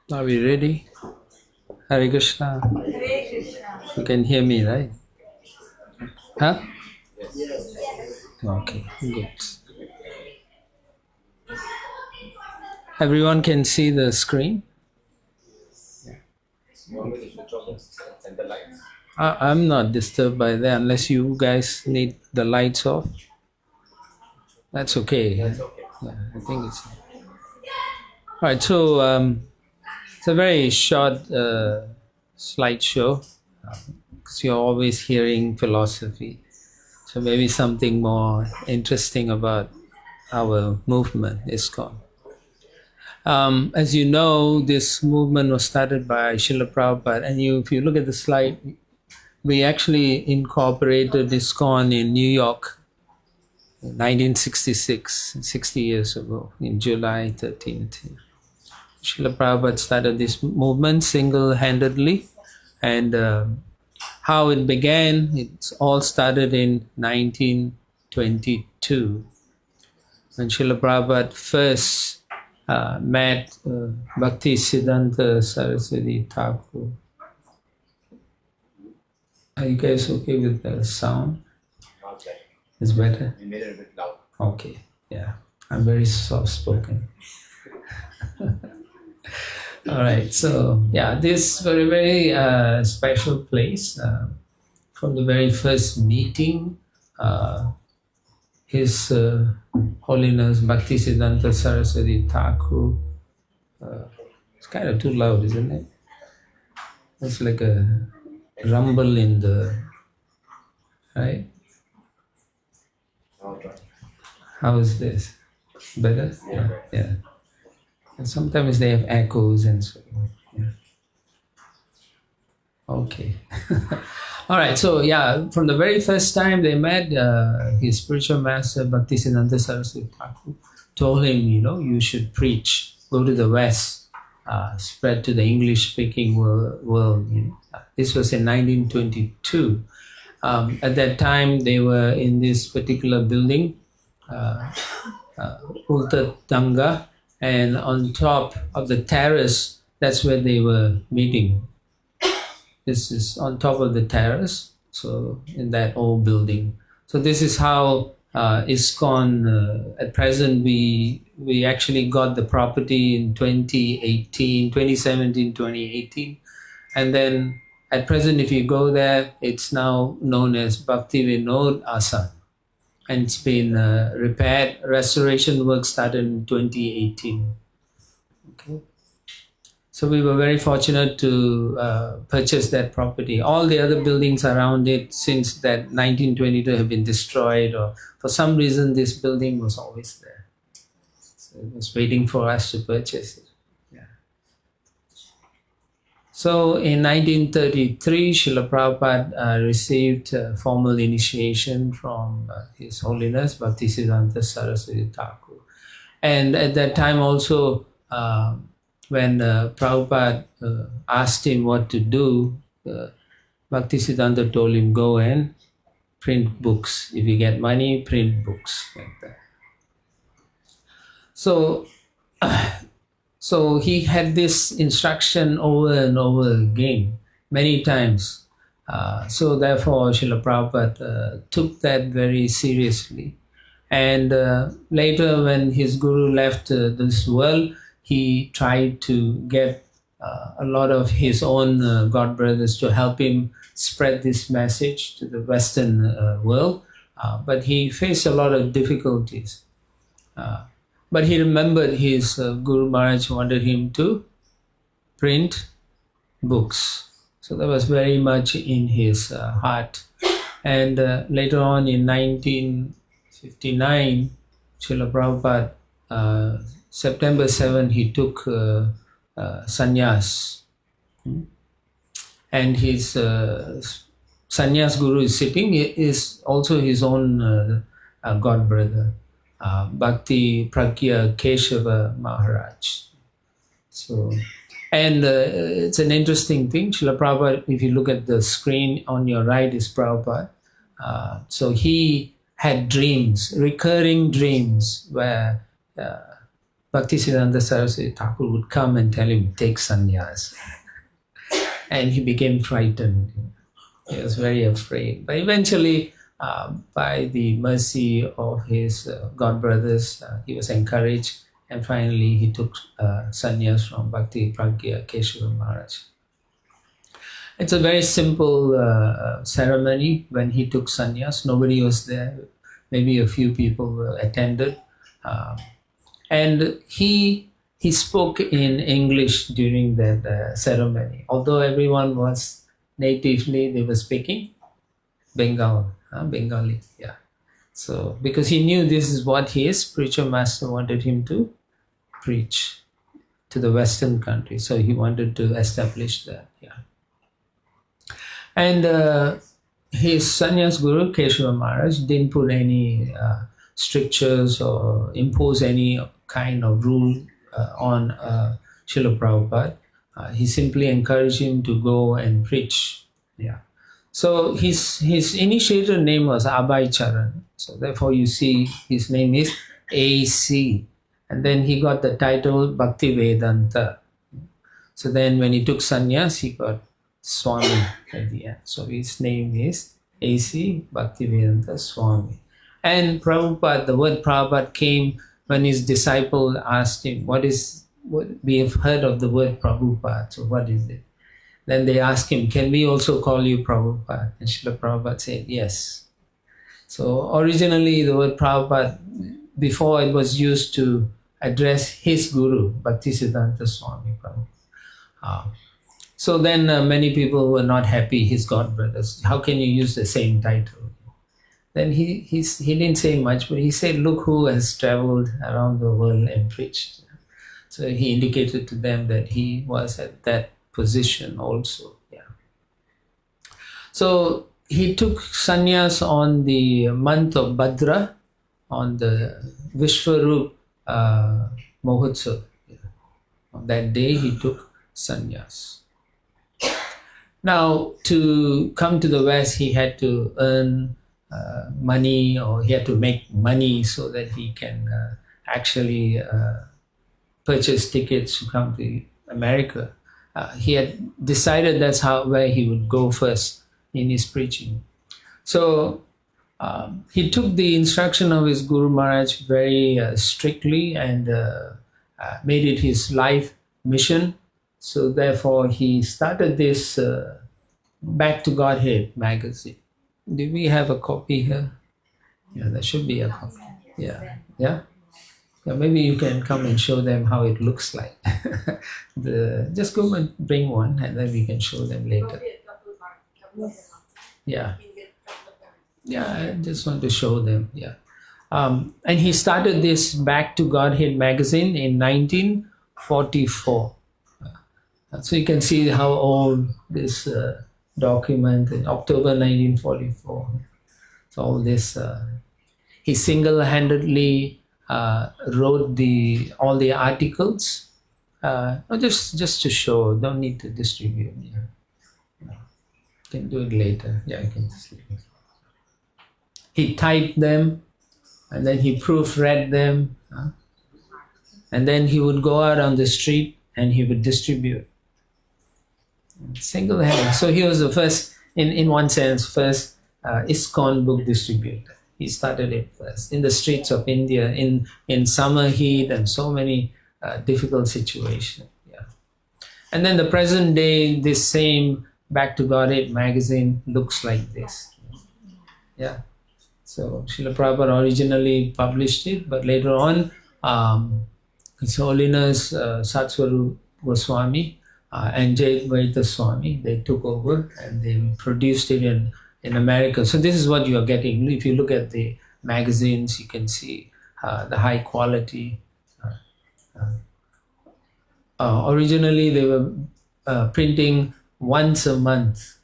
Are we ready? Hare Krishna. Hare Krishna. You can hear me, right? Huh? Okay, good. Everyone can see the screen? I'm not disturbed by that unless you guys need the lights off. That's okay. Yeah, I think it's. All right, so it's a very short slideshow because you're always hearing philosophy. So maybe something more interesting about our movement, Iskcon. As you know, this movement was started by Srila Prabhupada, and if you look at the slide, we actually incorporated Iskcon in New York in 1966, 60 years ago, in July 13th. Srila Prabhupada started this movement single-handedly, and how it began, it all started in 1922 when Srila Prabhupada first met Bhakti Siddhanta Saraswati Thakur. Are you guys okay with the sound? Okay. It's better? We made it a bit loud. Okay, yeah. I'm very soft-spoken. All right, so yeah, this very, very special place. From the very first meeting, His Holiness Bhakti Siddhanta Saraswati Thakur. It's kind of too loud, isn't it? It's like a rumble in the, right? I'll try. How is this? Better? Yeah. And sometimes they have echoes and so on. Yeah. Okay. All right. So yeah, from the very first time they met, his spiritual master Bhaktisiddhanta Saraswati Thakur told him, you should preach, go to the West, spread to the English-speaking world. This was in 1922. At that time, they were in this particular building, Ulta Tanga, and on top of the terrace, that's where they were meeting. This is on top of the terrace, so in that old building. So this is how Iskcon, at present, we actually got the property in 2017, 2018. And then at present, if you go there, it's now known as Bhakti Vinod Asana. And it's been repaired. Restoration work started in 2018. Okay. So we were very fortunate to purchase that property. All the other buildings around it since that 1922 have been destroyed, or for some reason this building was always there. So it was waiting for us to purchase it. Yeah. So in 1933, Srila Prabhupada received formal initiation from His Holiness Bhaktisiddhanta Saraswati Thakur. And at that time also, when Prabhupada asked him what to do, Bhaktisiddhanta told him, go and print books. If you get money, print books, like that. So he had this instruction over and over again, many times. So therefore, Srila Prabhupada took that very seriously. And later, when his guru left this world, he tried to get a lot of his own God brothers to help him spread this message to the Western world. But he faced a lot of difficulties. But he remembered his Guru Maharaj wanted him to print books. So that was very much in his heart. And later on in 1959, Srila Prabhupada, September 7, he took sannyas. And his sannyas guru is sitting, is also his own God brother. Bhakti Pragya Keshava Maharaj. So, and it's an interesting thing. Srila Prabhupada, if you look at the screen on your right, is Prabhupada. So he had dreams, recurring dreams, where Bhaktisiddhanta Saraswati Thakur would come and tell him, take sannyas. And he became frightened. He was very afraid. But eventually, by the mercy of his god brothers, he was encouraged, and finally he took sannyas from Bhakti Pragya Keshava Maharaj. It's a very simple ceremony when he took sannyas. Nobody was there. Maybe a few people attended. And he spoke in English during that ceremony. Although everyone was natively, they were speaking Bengali. Yeah. So, because he knew this is what his spiritual master wanted him to preach to the Western country. So he wanted to establish that. Yeah. And his sannyas guru, Keshava Maharaj, didn't put any strictures or impose any kind of rule on Srila Prabhupada. He simply encouraged him to go and preach. Yeah. So his initiator name was Abhay Charan. So therefore you see his name is AC. And then he got the title Bhakti Vedanta. So then when he took sannyas, he got Swami at the end. So his name is AC Bhaktivedanta Swami. And Prabhupada, the word Prabhupada came when his disciple asked him, what we have heard of the word Prabhupada, so what is it? Then they asked him, can we also call you Prabhupada? And Srila Prabhupada said, yes. So originally the word Prabhupada, before it was used to address his guru, Bhaktisiddhanta Swami Prabhupada. So then many people were not happy, his god brothers. How can you use the same title? Then he didn't say much, but he said, look who has traveled around the world and preached. So he indicated to them that he was at that position also. Yeah. So he took sannyas on the month of Bhadra, on the Vishwarup Mahotsav. Yeah. On that day he took sannyas. Now, to come to the West, he had to earn money, or he had to make money so that he can actually purchase tickets to come to America. He had decided that's where he would go first in his preaching. So he took the instruction of his Guru Maharaj very strictly and made it his life mission. So therefore he started this Back to Godhead magazine. Do we have a copy here? Yeah, there should be a copy. Yeah, yeah. Yeah, maybe you can come and show them how it looks like. Just go and bring one, and then we can show them later. Yeah, yeah. I just want to show them. Yeah, and he started this Back to Godhead magazine in 1944. So you can see how old this document in October 1944. So all this, he single-handedly wrote all the articles. No, just to show. Don't need to distribute. Yeah. You can do it later. Yeah, I can distribute. He typed them, and then he proofread them, and then he would go out on the street and he would distribute. Single-handed. So he was the first, in one sense, first Iskcon book distributor. He started it first in the streets of India, in summer heat and so many difficult situations. Yeah. And then the present day, this same Back to Godhead magazine looks like this. Yeah. So Srila Prabhupada originally published it, but later on, His Holiness Satsvarup Goswami and Jayadvaita Swami, they took over and they produced it in America. So this is what you are getting. If you look at the magazines, you can see the high quality. Originally, they were printing once a month,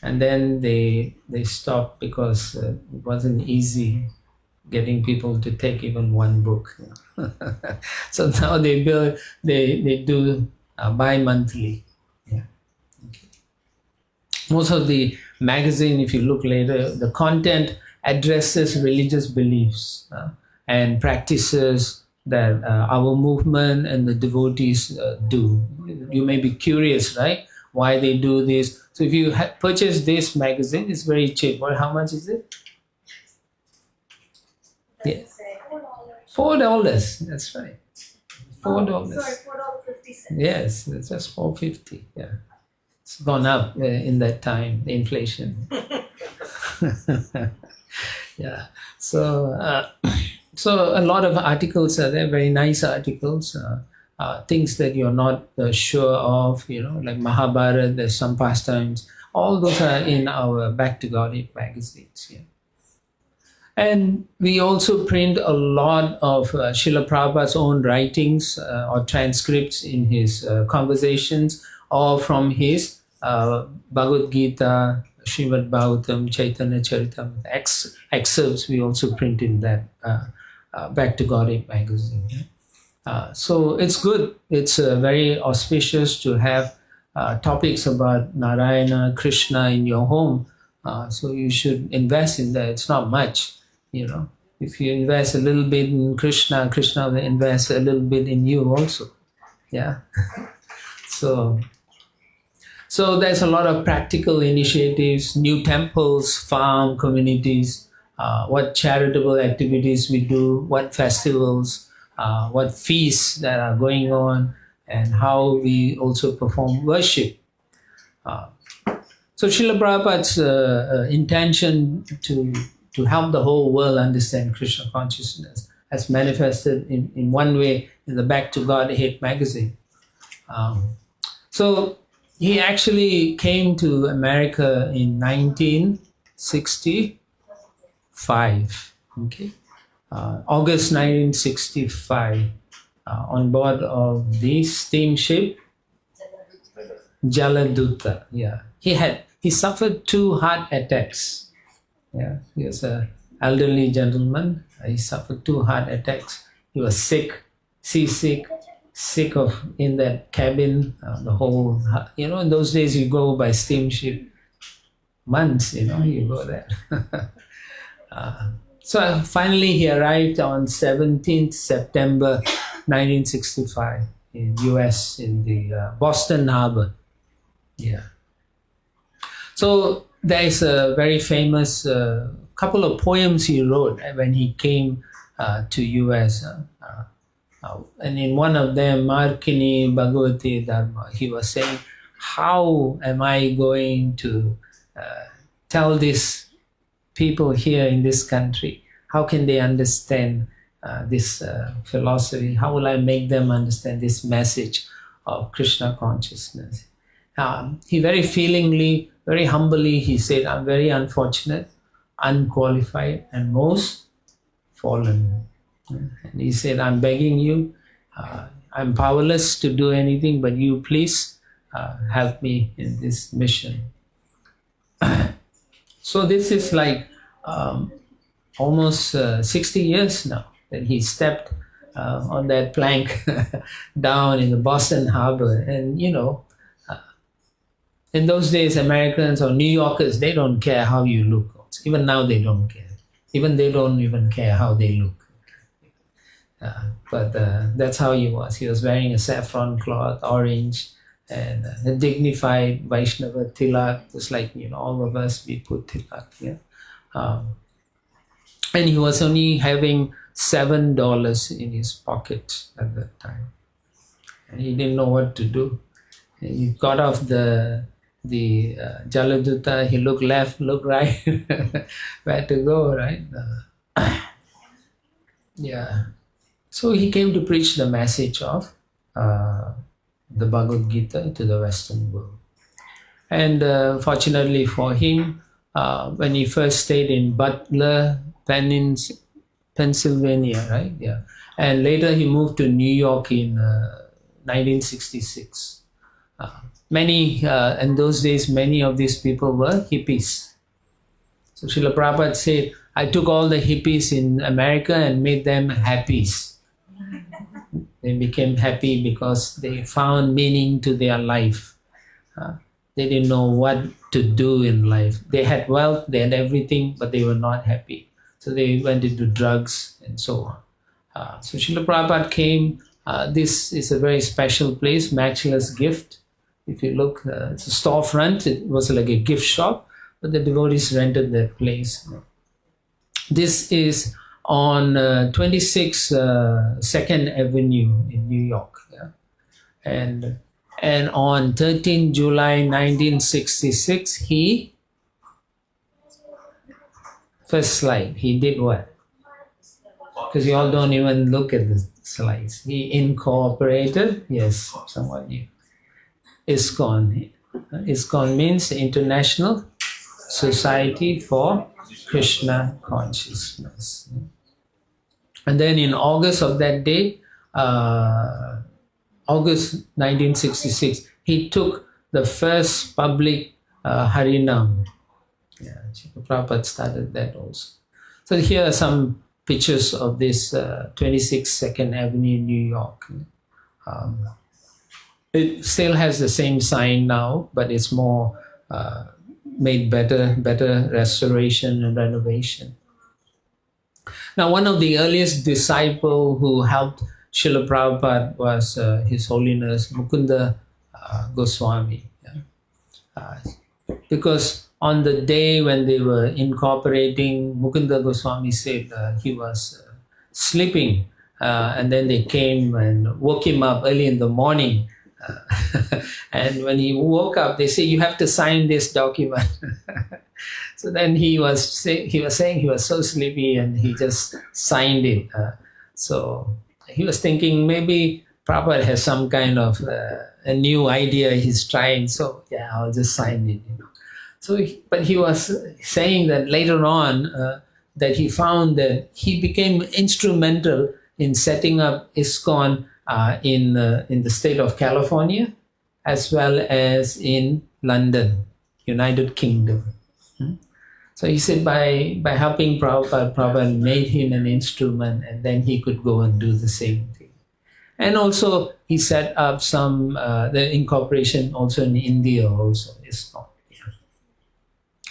and then they stopped because it wasn't easy getting people to take even one book. So now they do bi-monthly. Yeah. Okay. Most of the magazine, if you look later, the content addresses religious beliefs and practices that our movement and the devotees do. You may be curious, right? Why they do this. So if you purchase this magazine, it's very cheap. Well, how much is it? Yeah. $4. That's right. $4. Sorry, $4.50. Yes, it's just $4.50. Yeah, it's gone up in that time. The inflation. Yeah. So, so a lot of articles are there. Very nice articles. Things that you're not sure of. Like Mahabharata. There's some pastimes. All those are in our Back to Godhead magazines. Yeah. And we also print a lot of Srila Prabhupada's own writings or transcripts in his conversations, or from his Bhagavad Gita, Srimad Bhagavatam, Chaitanya Charitamrita excerpts. We also print in that Back to Godhead magazine. So it's good. It's very auspicious to have topics about Narayana, Krishna in your home. So you should invest in that. It's not much. If you invest a little bit in Krishna, Krishna will invest a little bit in you also. Yeah. So there's a lot of practical initiatives, new temples, farm communities, what charitable activities we do, what festivals, what feasts that are going on, and how we also perform worship. So Srila Prabhupada's intention to help the whole world understand Krishna consciousness has manifested in one way in the Back to Godhead magazine. So he actually came to America in 1965, okay? August 1965, on board of the steamship Jaladuta. Yeah, he suffered 2 heart attacks. Yeah, he was an elderly gentleman. He suffered 2 heart attacks. He was sick, seasick, sick of in that cabin. The whole, in those days you go by steamship, months. You go there. So finally he arrived on 17th September 1965 in U.S. in the Boston Harbor. Yeah. So there is a very famous couple of poems he wrote when he came to U.S. And in one of them, Markini Bhagavati Dharma, he was saying, how am I going to tell these people here in this country, how can they understand this philosophy? How will I make them understand this message of Krishna consciousness? He very feelingly, very humbly, he said, I'm very unfortunate, unqualified, and most fallen. And he said, I'm begging you, I'm powerless to do anything, but you please help me in this mission. So this is like almost 60 years now that he stepped on that plank down in the Boston Harbor. And in those days, Americans or New Yorkers, they don't care how you look. Even now, they don't care. Even they don't even care how they look. But that's how he was. He was wearing a saffron cloth, orange, and a dignified Vaishnava tilak, just like all of us, we put tilak. Yeah? And he was only having $7 in his pocket at that time, and he didn't know what to do. He got off the Jaladuta. He looked left, looked right, where to go, right? Yeah. So he came to preach the message of the Bhagavad Gita to the Western world. And fortunately for him, when he first stayed in Butler, Pennsylvania, right? Yeah. And later he moved to New York in 1966. In those days, many of these people were hippies. So Srila Prabhupada said, I took all the hippies in America and made them happies. They became happy because they found meaning to their life. They didn't know what to do in life. They had wealth, they had everything, but they were not happy. So they went into drugs and so on. So Srila Prabhupada came. This is a very special place, Matchless Gift. If you look, it's a storefront. It was like a gift shop, but the devotees rented that place. This is on 26 Second Avenue in New York. Yeah? And on 13 July 1966, first slide, he did what? Because you all don't even look at the slides. He incorporated, yes, somewhat new, Iskcon. Iskcon means International Society for Krishna Consciousness. And then in August of that day, August 1966, he took the first public Harinam. Yeah, Prabhupada started that also. So here are some pictures of this 26 Second Avenue, New York. It still has the same sign now, but it's more made better restoration and renovation. Now, one of the earliest disciples who helped Srila Prabhupada was His Holiness Mukunda Goswami. Yeah? Because on the day when they were incorporating, Mukunda Goswami said he was sleeping, and then they came and woke him up early in the morning. And when he woke up, they say, "You have to sign this document." So then he was saying he was so sleepy, and he just signed it. So he was thinking maybe Prabhupada has some kind of a new idea he's trying. So yeah, I'll just sign it. So, but he was saying that later on that he found that he became instrumental in setting up Iskcon in the state of California, as well as in London, United Kingdom. So he said by helping Prabhupada, Prabhupada made him an instrument, and then he could go and do the same thing. And also he set up some the incorporation also in India also Iskcon.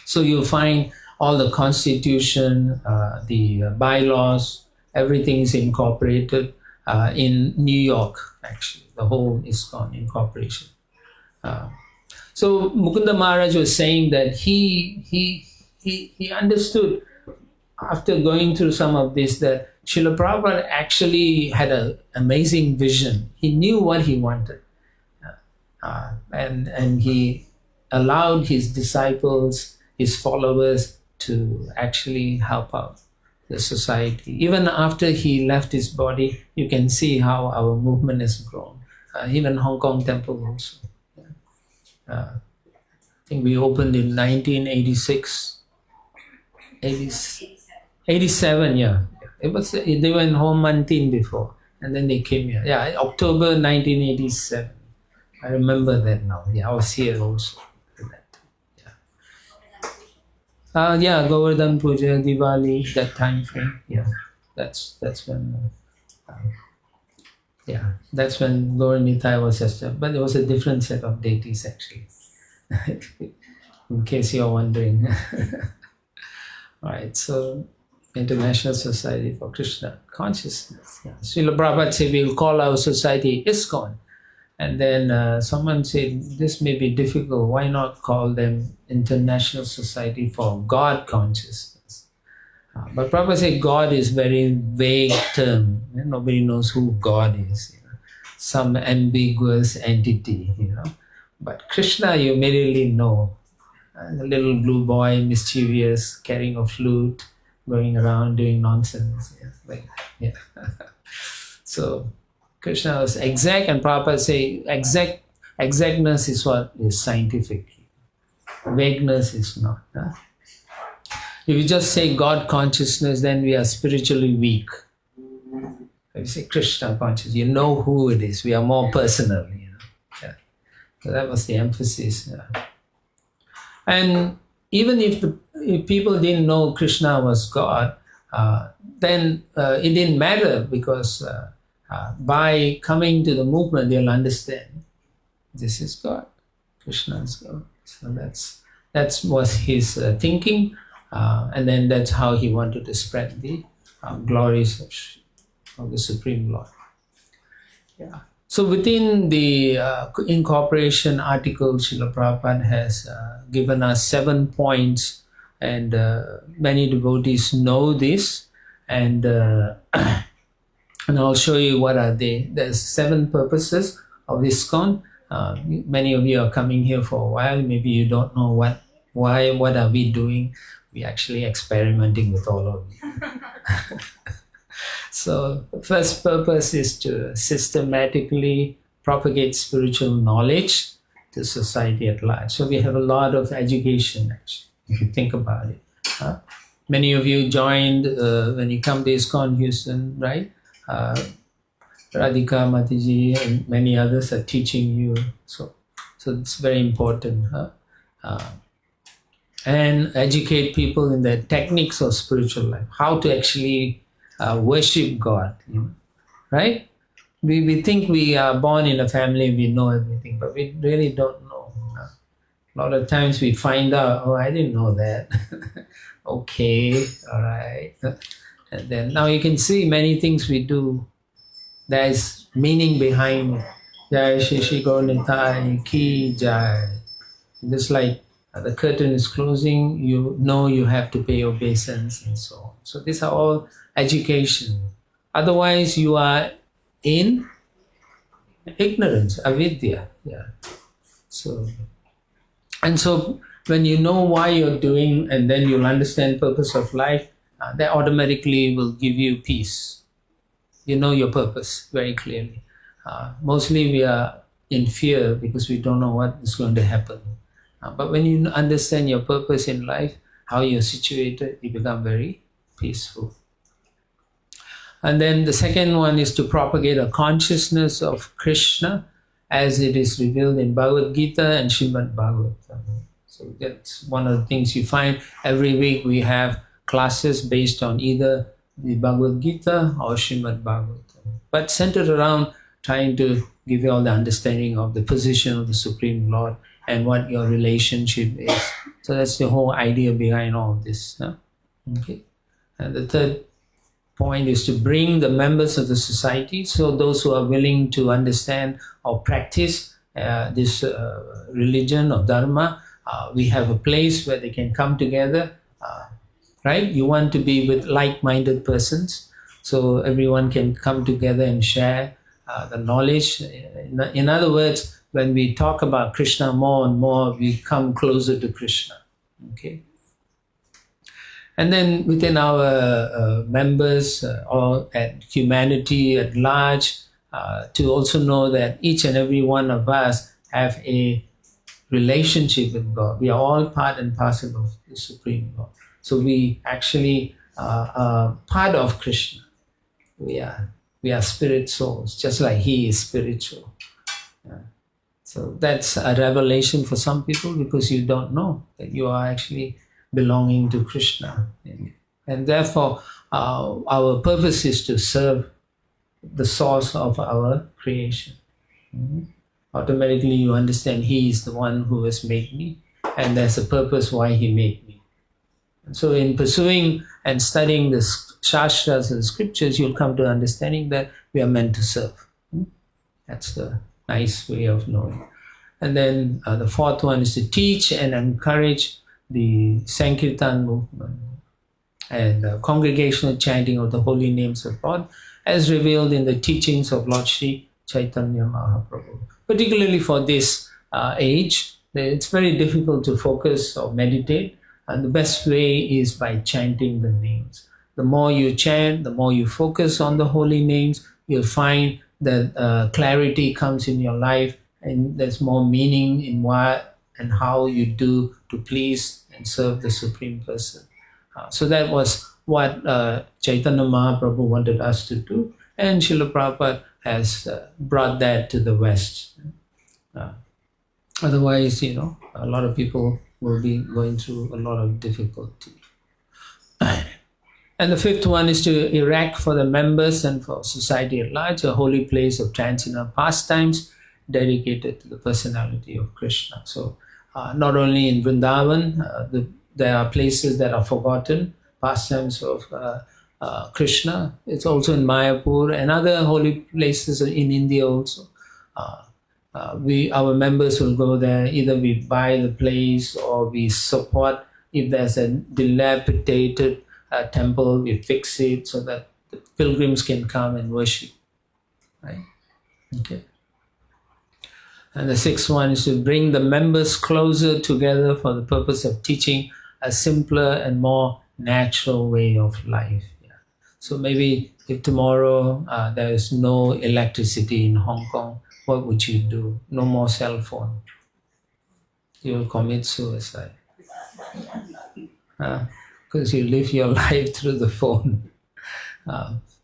So you'll find all the constitution, the bylaws, everything is incorporated in New York, actually, the whole Iskcon incorporation. So Mukunda Maharaj was saying that he understood after going through some of this that Srila Prabhupada actually had an amazing vision. He knew what he wanted. And he allowed his disciples, his followers to actually help out the society. Even after he left his body, you can see how our movement has grown. Even Hong Kong Temple also. I think we opened in 1986, 87, yeah. It was, they were in Home Mantin before, and then they came here. Yeah, October 1987. I remember that now. Yeah, I was here also. Yeah, Govardhan Puja, Diwali, that time frame. Yeah, that's when. That's when Gauranitai was established. But it was a different set of deities actually. In case you're wondering. All right, so International Society for Krishna Consciousness. Yeah. Srila Prabhupada said we'll call our society Iskcon. And then someone said, this may be difficult, why not call them International Society for God Consciousness? But Prabhupada said God is very vague term. Nobody knows who God is. Some ambiguous entity, But Krishna you immediately know. A little blue boy, mischievous, carrying a flute, going around doing nonsense. So Krishna was exact, and Prabhupada say exactness is what is scientific. Vagueness is not. If you just say God consciousness, then we are spiritually weak. If you say Krishna consciousness, you know who it is. We are more personal. So that was the emphasis. And even if people didn't know Krishna was God, then it didn't matter, because by coming to the movement, they'll understand this is God, Krishna is God. So that was his thinking, and then that's how he wanted to spread the glories of of the Supreme Lord. Yeah. So within the incorporation article, Srila Prabhupada has given us 7 points, and many devotees know this, and and I'll show you what are they. There's 7 purposes of Iskcon. Many of you are coming here for a while. Maybe you don't know what are we doing. We're actually experimenting with all of you. So the first purpose is to systematically propagate spiritual knowledge to society at large. So we have a lot of education, actually, if you think about it. Many of you joined when you come to Iskcon Houston, right? Radhika Matiji and many others are teaching you. So it's very important. And educate people in the techniques of spiritual life, how to actually worship God, right? We think we are born in a family, we know everything, but we really don't know. A lot of times we find out, oh, I didn't know that. Okay, all right. And then now you can see many things we do, there's meaning behind it. Jai Shri Shri Gauranitai Ki Jai. Just like the curtain is closing, you know you have to pay obeisance and so on. So these are all education. Otherwise, you are in ignorance, avidya. Yeah. So when you know why you're doing, and then you'll understand purpose of life, that automatically will give you peace. You know your purpose very clearly. Mostly we are in fear because we don't know what is going to happen. But when you understand your purpose in life, how you're situated, you become very peaceful. And then the second one is to propagate a consciousness of Krishna as it is revealed in Bhagavad Gita and Srimad Bhagavatam. So that's one of the things you find. Every week we have classes based on either the Bhagavad Gita or Srimad Bhagavatam, but centered around trying to give you all the understanding of the position of the Supreme Lord and what your relationship is. So that's the whole idea behind all of this. Okay. And the third point is to bring the members of the society, so those who are willing to understand or practice this religion or dharma, we have a place where they can come together, right? You want to be with like-minded persons, so everyone can come together and share the knowledge. In other words, when we talk about Krishna more and more, we come closer to Krishna. Okay. And then within our members or at humanity at large, to also know that each and every one of us have a relationship with God. We are all part and parcel of the Supreme Lord. So we actually are part of Krishna. We are spirit souls, just like He is spiritual. So that's a revelation for some people, because you don't know that you are actually belonging to Krishna. And therefore, our purpose is to serve the source of our creation. Automatically you understand He is the one who has made me, and there's a purpose why He made me. And so in pursuing and studying the Shastras and scriptures, you'll come to understanding that we are meant to serve. That's the nice way of knowing. And then the fourth one is to teach and encourage the Sankirtan movement and congregational chanting of the holy names of God as revealed in the teachings of Lord Sri Chaitanya Mahaprabhu. Particularly for this age, it's very difficult to focus or meditate, and the best way is by chanting the names. The more you chant, the more you focus on the holy names, you'll find that clarity comes in your life, and there's more meaning in what and how you do to please and serve the Supreme Person. So that was what Chaitanya Mahaprabhu wanted us to do, and Srila Prabhupada has brought that to the West. Otherwise, a lot of people will be going through a lot of difficulty. And the fifth one is to erect for the members and for society at large a holy place of transcendental pastimes dedicated to the personality of Krishna. So not only in Vrindavan, there are places that are forgotten, pastimes of Krishna. It's also in Mayapur and other holy places in India also. Our members will go there. Either we buy the place or we support. If there's a dilapidated temple, we fix it so that the pilgrims can come and worship. Right? Okay. And the sixth one is to bring the members closer together for the purpose of teaching a simpler and more natural way of life. Yeah. So maybe if tomorrow there is no electricity in Hong Kong, what would you do? No more cell phone. You will commit suicide. Because you live your life through the phone.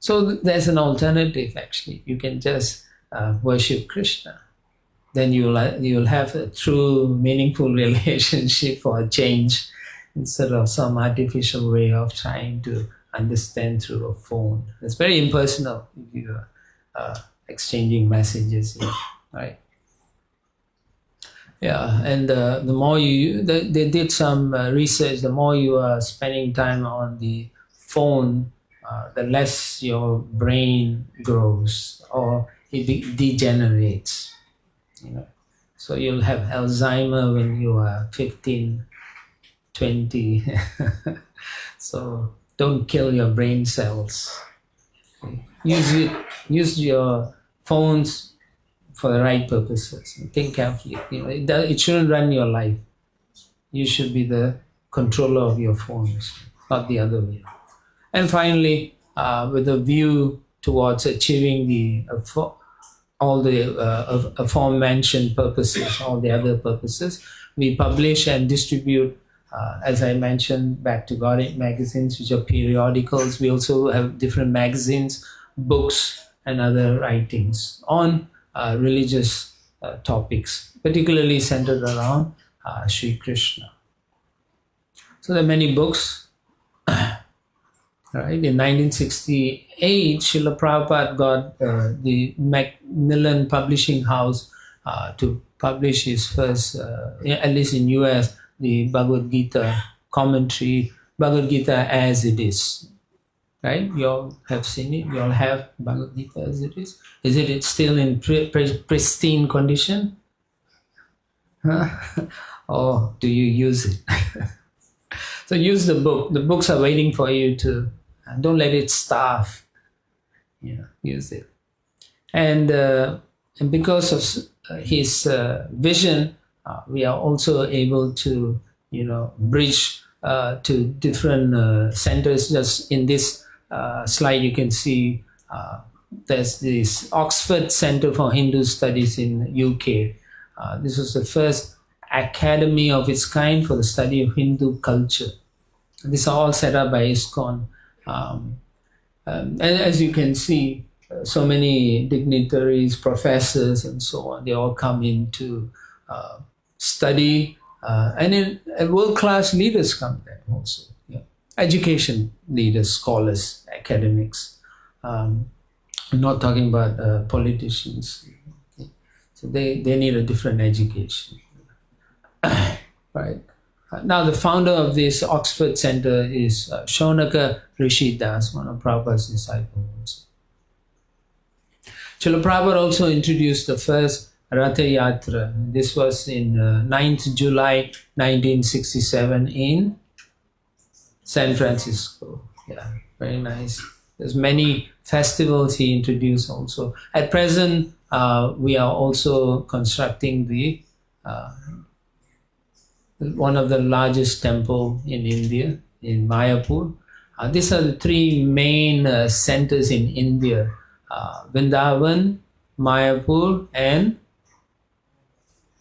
So there's an alternative actually. You can just worship Krishna. Then you'll have a true meaningful relationship for a change instead of some artificial way of trying to understand through a phone. It's very impersonal if you're exchanging messages here, right? Yeah, and the more they did some research, the more you are spending time on the phone, the less your brain grows or it degenerates. You know, so you'll have Alzheimer when you are 15, 20. So don't kill your brain cells. Use your phones for the right purposes. Think carefully. You know, it shouldn't run your life. You should be the controller of your phones, not the other way. And finally, with a view towards achieving all the aforementioned purposes, all the other purposes, we publish and distribute, as I mentioned, Back to God magazines, which are periodicals. We also have different magazines, books, and other writings on religious topics, particularly centered around Sri Krishna. So there are many books. Right. In 1968, Srila Prabhupada got the Macmillan Publishing House to publish his first, at least in US, the Bhagavad Gita commentary, Bhagavad Gita as it is. Right? You all have seen it. You all have Bhagavad Gita as it is. Is it still in pristine condition? Or do you use it? So use the book. The books are waiting for you to. Don't let it starve. Use it. And because of his vision, we are also able to, bridge to different centers. Just in this slide, you can see there's this Oxford Center for Hindu Studies in UK. This was the first academy of its kind for the study of Hindu culture. These are all set up by Iskcon. And as you can see, so many dignitaries, professors, and so on, they all come in to study. And world-class leaders come there also. Yeah. Education leaders, scholars, academics. I'm not talking about politicians. Okay. So they need a different education. Right. Now, the founder of this Oxford Center is Shaunaka Rishi Das, one of Prabhupada's disciples. Srila Prabhupada also introduced the first Ratha Yatra. This was in 9th July 1967 in San Francisco. Yeah, very nice. There's many festivals he introduced also. At present, we are also constructing the one of the largest temple in India, in Mayapur. These are the three main centers in India, Vrindavan, Mayapur, and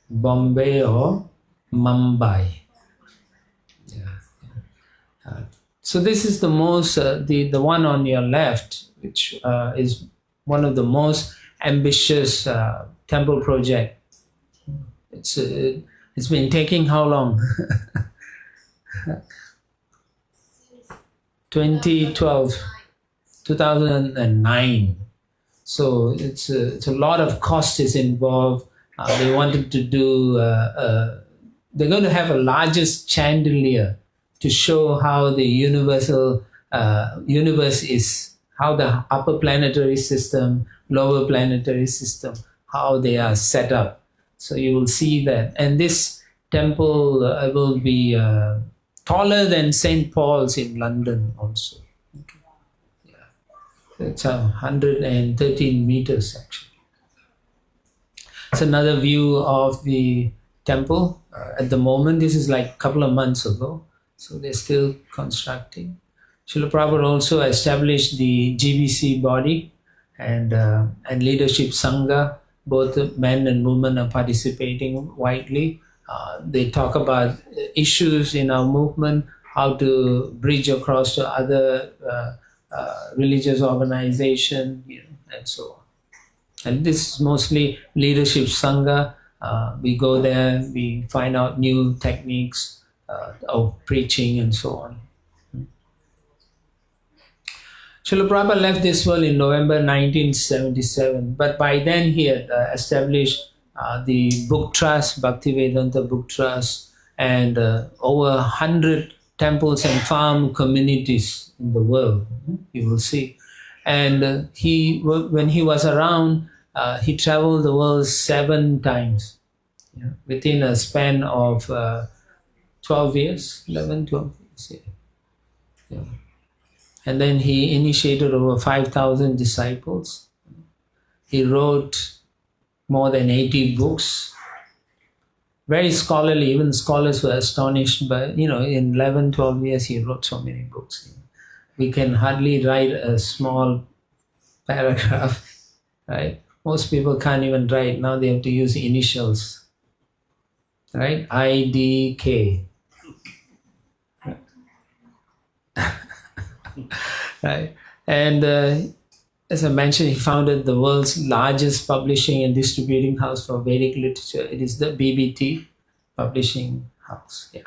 Bombay or Mumbai. Yeah. So this is the most, the one on your left, which is one of the most ambitious temple project. It's been taking how long? 2009. So it's a lot of cost is involved. They wanted to do, they're going to have a largest chandelier to show how the universal universe is, how the upper planetary system, lower planetary system, how they are set up. So you will see that. And this temple will be taller than St. Paul's in London also. It's 113 meters actually. It's another view of the temple. At the moment, this is like a couple of months ago, so they're still constructing. Srila Prabhupada also established the GBC body and leadership sangha. Both men and women are participating widely. They talk about issues in our movement, how to bridge across to other religious organization, and so on. And this is mostly leadership sangha. We go there, we find out new techniques of preaching and so on. Srila Prabhupada left this world in November 1977, but by then he had established the book trust, Bhaktivedanta book trust, and over 100 temples and farm communities in the world, you will see. And when he was around, he traveled the world 7 times within a span of 12 years, 11, 12 years. Yeah. And then he initiated over 5,000 disciples. He wrote more than 80 books. Very scholarly, even scholars were astonished by, in 11, 12 years he wrote so many books. We can hardly write a small paragraph, right? Most people can't even write. Now they have to use initials, right? IDK. Right? And as I mentioned, he founded the world's largest publishing and distributing house for Vedic literature. It is the BBT Publishing House. Yeah.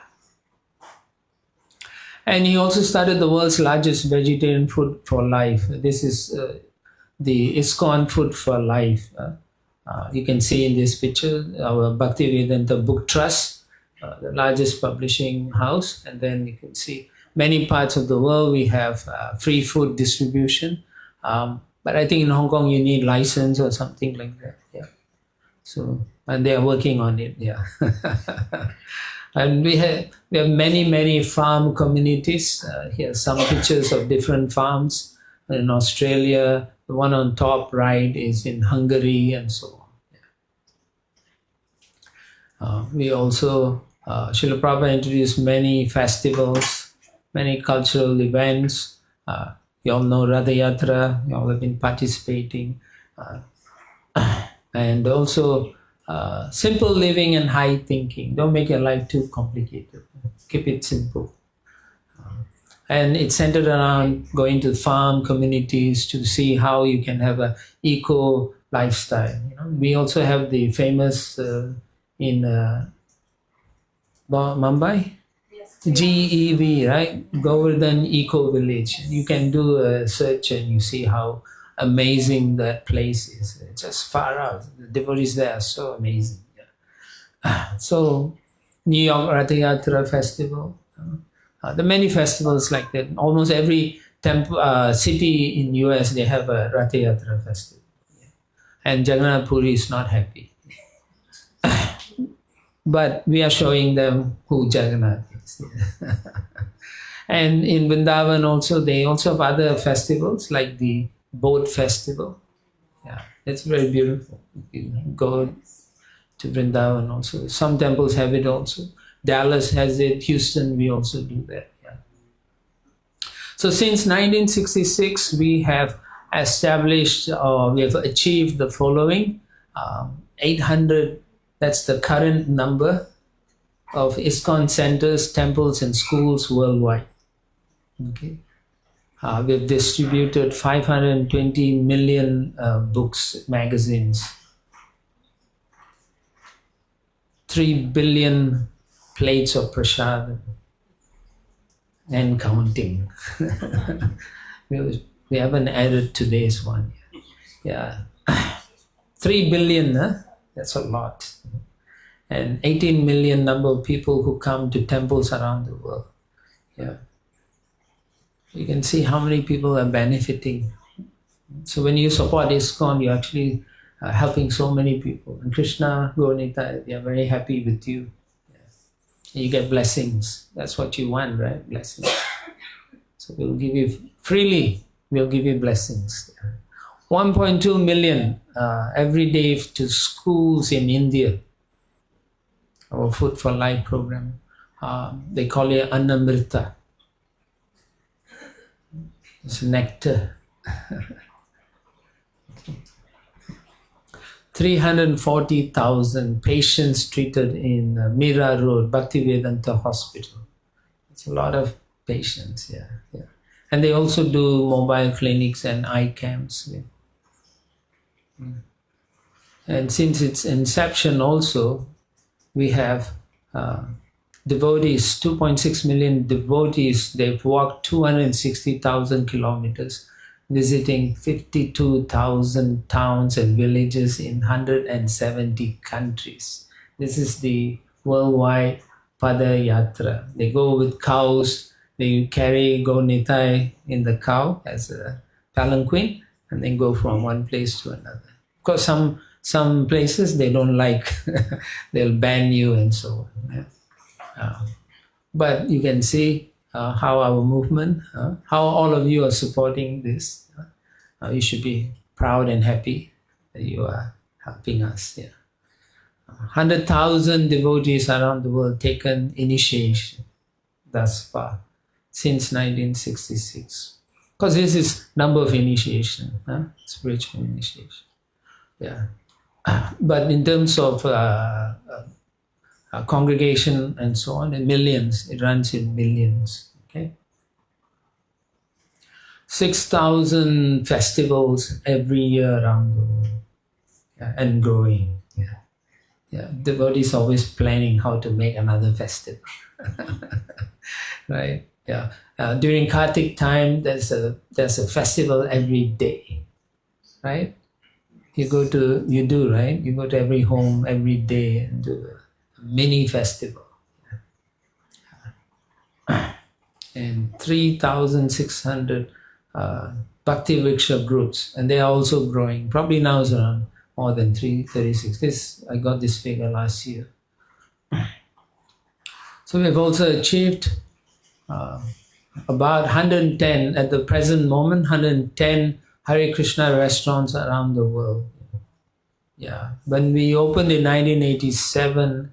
And he also started the world's largest vegetarian food for life. This is the Iskcon Food for Life. You can see in this picture our Bhaktivedanta Book Trust, the largest publishing house. And then you can see many parts of the world we have free food distribution. But I think in Hong Kong you need license or something like that. Yeah. So, and they are working on it. Yeah. And we have many farm communities. Here are some pictures of different farms in Australia. The one on top right is in Hungary and so on. We also, Srila Prabhupada introduced many festivals, many cultural events. You all know Radha Yatra, you all have been participating. And also simple living and high thinking. Don't make your life too complicated. Keep it simple. And it's centered around going to farm communities to see how you can have a eco lifestyle. We also have the famous in Mumbai, GEV, right? Govardhan Eco Village. You can do a search and you see how amazing that place is. It's just far out. The devotees there are so amazing. Yeah. So, New York Ratha Yatra Festival. There are many festivals like that. Almost every city in US, they have a Ratha Yatra festival. Yeah. And Jagannath Puri is not happy. But we are showing them who Jagannath is. And in Vrindavan also, they also have other festivals like the boat festival. Yeah, it's very beautiful. You can go to Vrindavan also. Some temples have it also. Dallas has it. Houston, we also do that. Yeah. So since 1966, we have established, we have achieved the following: 800. That's the current number of Iskcon centers, temples, and schools worldwide. Okay. We've distributed 520 million books, magazines, 3 billion plates of prasad, and counting. We haven't added today's one. Yeah. 3 billion, huh? That's a lot. And 18 million number of people who come to temples around the world. Yeah. You can see how many people are benefiting. So when you support Iskcon, you're actually helping so many people. And Krishna, Gaurnita, they are very happy with you. You get blessings. That's what you want, right? Blessings. So we'll give you freely. We'll give you blessings. 1.2 million every day to schools in India. Our Food for Life program. They call it Annamrita. It's nectar. 340,000 patients treated in Mira Road, Bhaktivedanta Hospital. It's a lot of patients, yeah. And they also do mobile clinics and eye camps. Yeah. And since its inception also, we have devotees, 2.6 million devotees. They've walked 260,000 kilometers, visiting 52,000 towns and villages in 170 countries. This is the worldwide Pada Yatra. They go with cows, they carry Go Nitai in the cow as a palanquin, and then go from one place to another. Of course, some places they don't like, they'll ban you and so on. Yeah. But you can see how our movement, how all of you are supporting this. You should be proud and happy that you are helping us. Yeah. 100,000 devotees around the world taken initiation thus far since 1966. Because this is number of initiation, spiritual initiation. Yeah. But in terms of congregation and so on, in millions, it runs in millions. Okay. 6,000 festivals every year around the world, and growing. Yeah, devotees always planning how to make another festival, right? Yeah, during Kartik time, there's a festival every day, right? You go to every home every day and do a mini festival, and 3,600 Bhakti Vriksha groups, and they are also growing. Probably now is around more than 336. I got this figure last year. So we have also achieved about 110 at the present moment, 110 Hare Krishna restaurants around the world. Yeah, when we opened in 1987,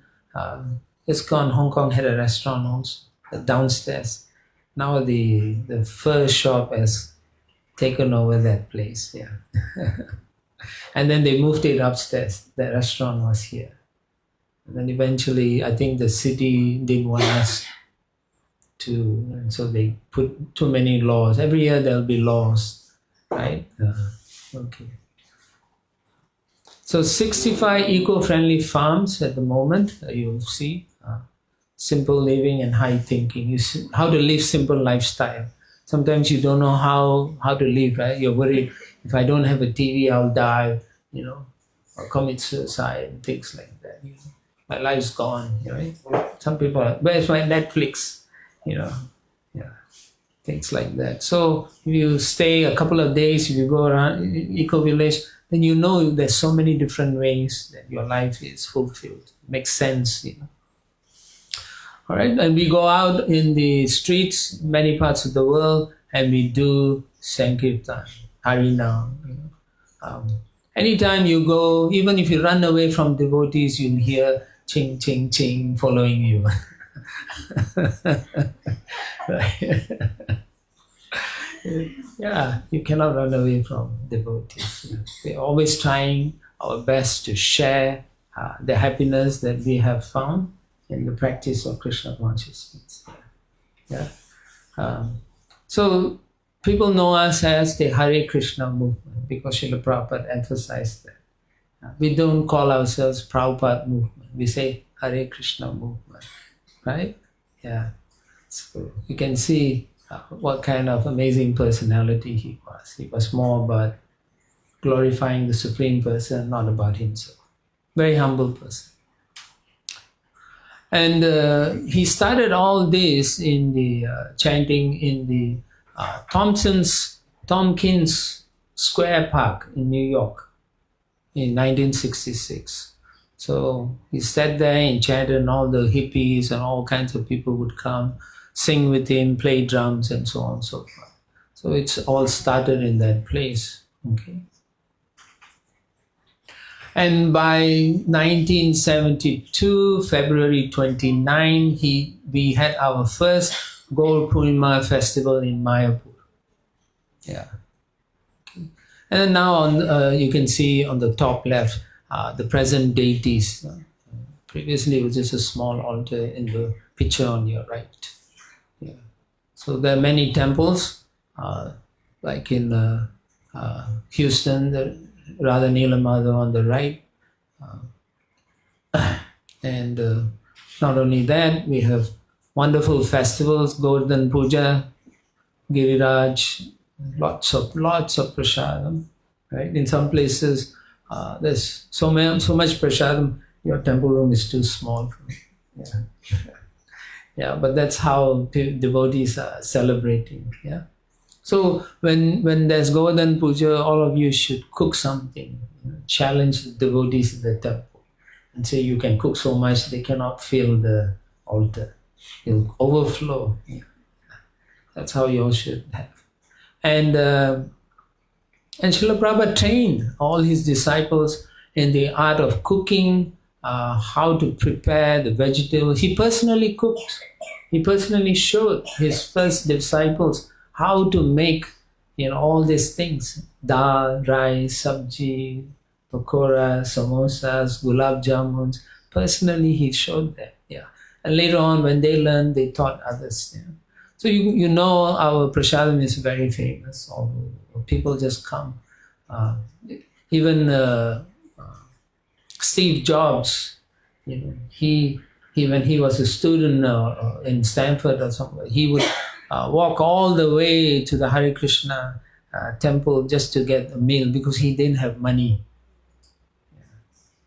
Iskcon Hong Kong had a restaurant also downstairs. Now the first shop has taken over that place. Yeah. And then they moved it upstairs. The restaurant was here. And then eventually, I think the city didn't want us to, and so they put too many laws. Every year there'll be laws, right? Okay. So 65 eco-friendly farms at the moment, you'll see. Simple living and high thinking. How to live simple lifestyle. Sometimes you don't know how to live, right? You're worried, if I don't have a TV, I'll die, or commit suicide and things like that. My life's gone, right? Some people are, where's my Netflix? Yeah, things like that. So if you stay a couple of days, if you go around eco-village, then you know there's so many different ways that your life is fulfilled. Makes sense, All right, and we go out in the streets, many parts of the world, and we do Sankirtan, Harinam. Anytime you go, even if you run away from devotees, you'll hear ching, ching, ching following you. Yeah, you cannot run away from devotees. We're always trying our best to share the happiness that we have found in the practice of Krishna consciousness. Yeah. So people know us as the Hare Krishna movement because Srila Prabhupada emphasized that. We don't call ourselves Prabhupada movement. We say Hare Krishna movement, right? Yeah. So you can see what kind of amazing personality he was. He was more about glorifying the Supreme Person, not about himself. Very humble person. And he started all this in the chanting in the Tompkins Square Park in New York in 1966. So he sat there and chanted, and all the hippies and all kinds of people would come, sing with him, play drums, and so on and so forth. So it's all started in that place. Okay. And by 1972, February 29, we had our first Gaur Purnima festival in Mayapur. Yeah. Okay. And then now you can see on the top left the present deities. Previously, it was just a small altar in the picture on your right. Yeah. So there are many temples, like in Houston, the Radha Nilamada on the right. And not only that, we have wonderful festivals, Govardhan Puja, Giriraj, lots of prasadam. Right? In some places, there's so much prasadam, your temple room is too small for me. Yeah. Yeah, but that's how devotees are celebrating. Yeah. So when there's Govardhan Puja, all of you should cook something. Challenge the devotees in the temple and say you can cook so much they cannot fill the altar. It'll overflow. Yeah. That's how you all should have. And Srila Prabhupada trained all his disciples in the art of cooking, how to prepare the vegetables. He personally cooked. He personally showed his first disciples how to make all these things. Dal, rice, sabji, pakora, samosas, gulab jamuns. Personally, he showed them. Yeah. And later on, when they learned, they taught others. Yeah. So you know our prasadam is very famous. People just come. Even Steve Jobs, he when he was a student in Stanford or somewhere, he would walk all the way to the Hare Krishna temple just to get a meal because he didn't have money. Yeah.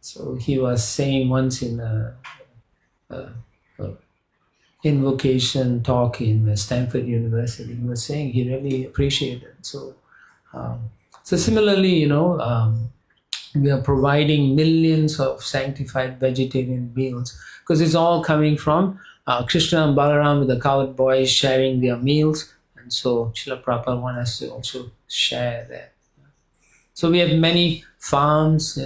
So he was saying once in a invocation talk in Stanford University, he was saying he really appreciated it. So similarly, we are providing millions of sanctified vegetarian meals because it's all coming from Krishna and Balaram with the cowherd boys sharing their meals. And so Srila Prabhupada wants us to also share that. So we have many farms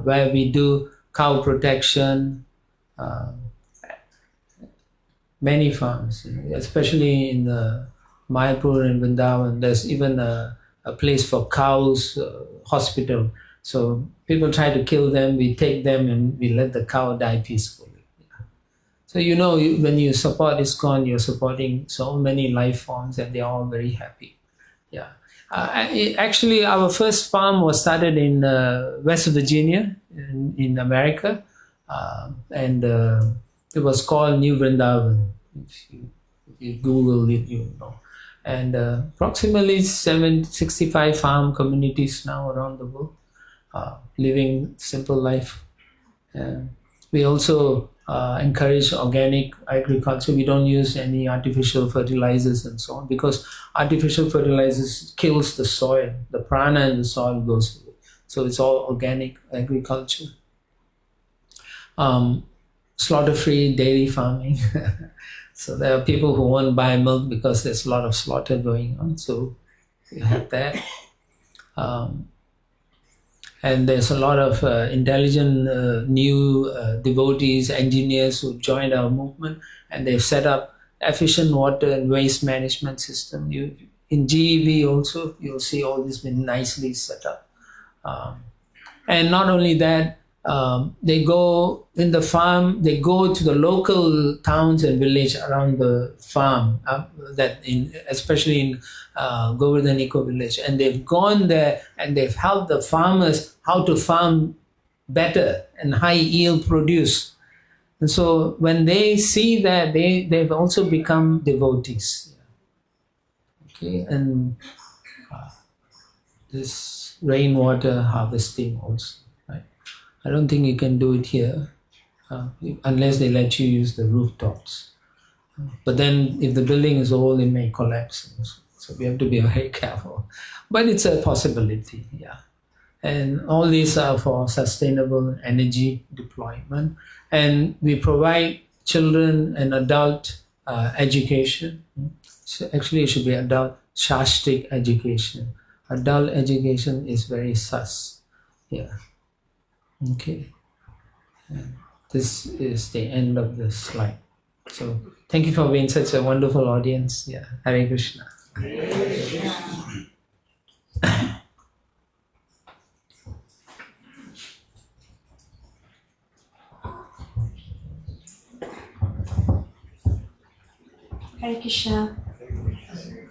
where we do cow protection, many farms, especially in Mayapur and Vrindavan. There's even a place for cows, hospital. So people try to kill them, we take them and we let the cow die peacefully. So when you support Iskcon, you're supporting so many life forms and they're all very happy. Yeah. Actually, our first farm was started in West Virginia in America. And it was called New Vrindavan. If you Google it, you know. And approximately 65 farm communities now around the world living simple life. We also encourage organic agriculture. We don't use any artificial fertilizers and so on because artificial fertilizers kills the soil. The prana in the soil goes away. So it's all organic agriculture. Slaughter-free dairy farming. So there are people who won't buy milk because there's a lot of slaughter going on. So you have that. And there's a lot of intelligent new devotees, engineers who joined our movement, and they've set up efficient water and waste management system. In GEV also, you'll see all this been nicely set up. And not only that, they go in the farm, they go to the local towns and village around the farm, especially in Govardhan Eco Village, and they've gone there and they've helped the farmers how to farm better and high yield produce. And so when they see that, they've also become devotees. Okay, and this rainwater harvesting also. I don't think you can do it here unless they let you use the rooftops. But then if the building is old, it may collapse. So we have to be very careful. But it's a possibility, yeah. And all these are for sustainable energy deployment. And we provide children and adult education. So actually, it should be adult shastic education. Adult education is very sus. Yeah. Okay. And this is the end of the slide. So thank you for being such a wonderful audience. Yeah. Hare Krishna. Hare Krishna.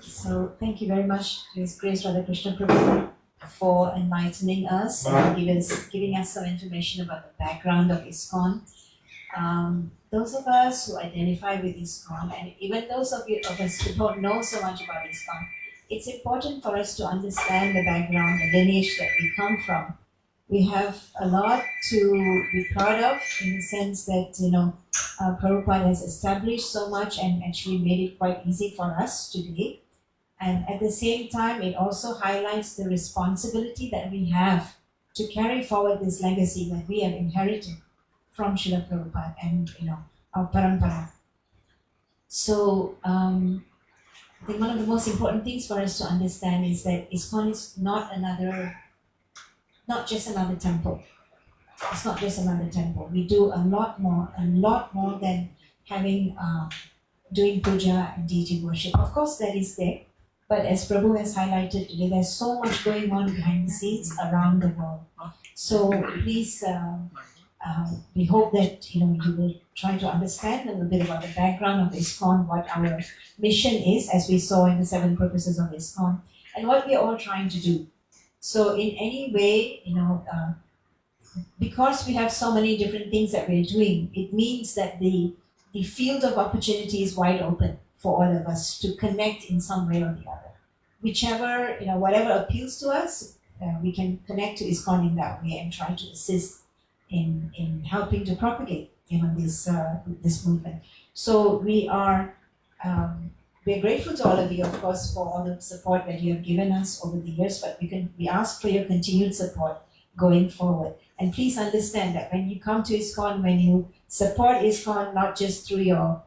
So thank you very much to His Grace Radha Krishna Prabhu for enlightening us and giving us some information about the background of Iskcon. Those of us who identify with Iskcon, and even those of us who don't know so much about Iskcon, it's important for us to understand the background, the lineage that we come from. We have a lot to be proud of in the sense that, Prabhupada has established so much and actually made it quite easy for us today. And at the same time, it also highlights the responsibility that we have to carry forward this legacy that we have inherited from Srila Prabhupada and, our parampara. So, I think one of the most important things for us to understand is that Iskcon is not just another temple. It's not just another temple. We do a lot more than having doing puja and deity worship. Of course, that is there, but as Prabhu has highlighted today, there's so much going on behind the scenes around the world. So please, we hope that you will try to understand a little bit about the background of Iskcon, what our mission is, as we saw in the 7 purposes of Iskcon, and what we are all trying to do. So in any way, because we have so many different things that we're doing, it means that the field of opportunity is wide open for all of us to connect in some way or the other. Whichever, whatever appeals to us, we can connect to Iskcon in that way and try to assist in helping to propagate, this movement. So we're grateful to all of you, of course, for all the support that you have given us over the years, but we ask for your continued support going forward. And please understand that when you come to Iskcon, when you support Iskcon, not just through your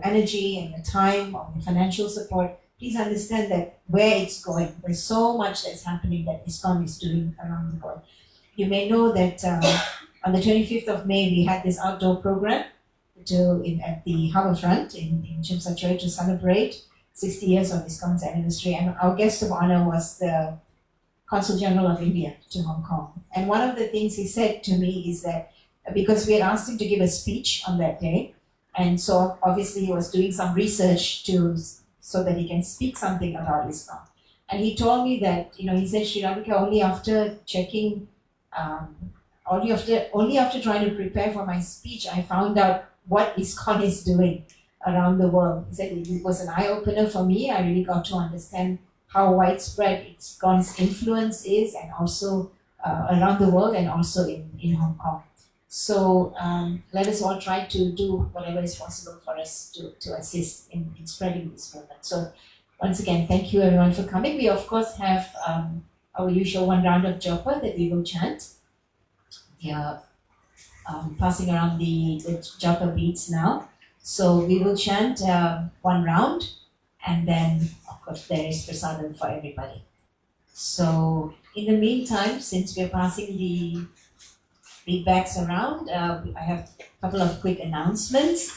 energy and your time or your financial support, please understand that where it's going, there's so much that's happening that Iskcon is doing around the world. You may know that on the 25th of May, we had this outdoor program at the harbourfront in Chimsachoi to celebrate 60 years of Iskcon's anniversary. And our guest of honor was the Consul General of India to Hong Kong. And one of the things he said to me is that, because we had asked him to give a speech on that day, and so obviously he was doing some research so that he can speak something about Iskcon. And he told me that, he said, Sri Radhika, only after checking, only after trying to prepare for my speech, I found out what Iskcon is doing around the world. He said it was an eye-opener for me. I really got to understand how widespread Iskcon's influence is, and also around the world, and also in Hong Kong. So let us all try to do whatever is possible for us to assist in spreading this movement. So once again, thank you everyone for coming. We of course have our usual 1 round of japa that we will chant. We are passing around the japa beads now. So we will chant 1 round, and then of course there is prasadam for everybody. So in the meantime, since we are passing the feedbacks around, I have a couple of quick announcements.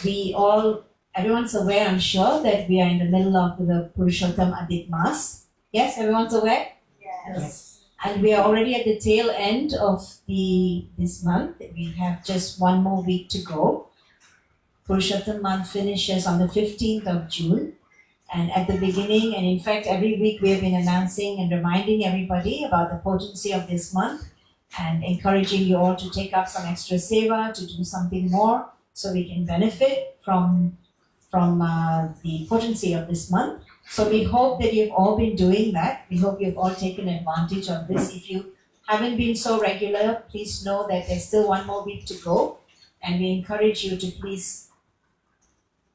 Everyone's aware, I'm sure, that we are in the middle of the Purushottam Adhik Mas. Yes, everyone's aware? Yes. And we are already at the tail end of this month. We have just 1 more week to go. Purushottam month finishes on the 15th of June. And at the beginning, and in fact every week, we have been announcing and reminding everybody about the potency of this month, and encouraging you all to take up some extra seva, to do something more, so we can benefit from the potency of this month. So we hope that you've all been doing that. We hope you've all taken advantage of this. If you haven't been so regular, please know that there's still 1 more week to go, and we encourage you to please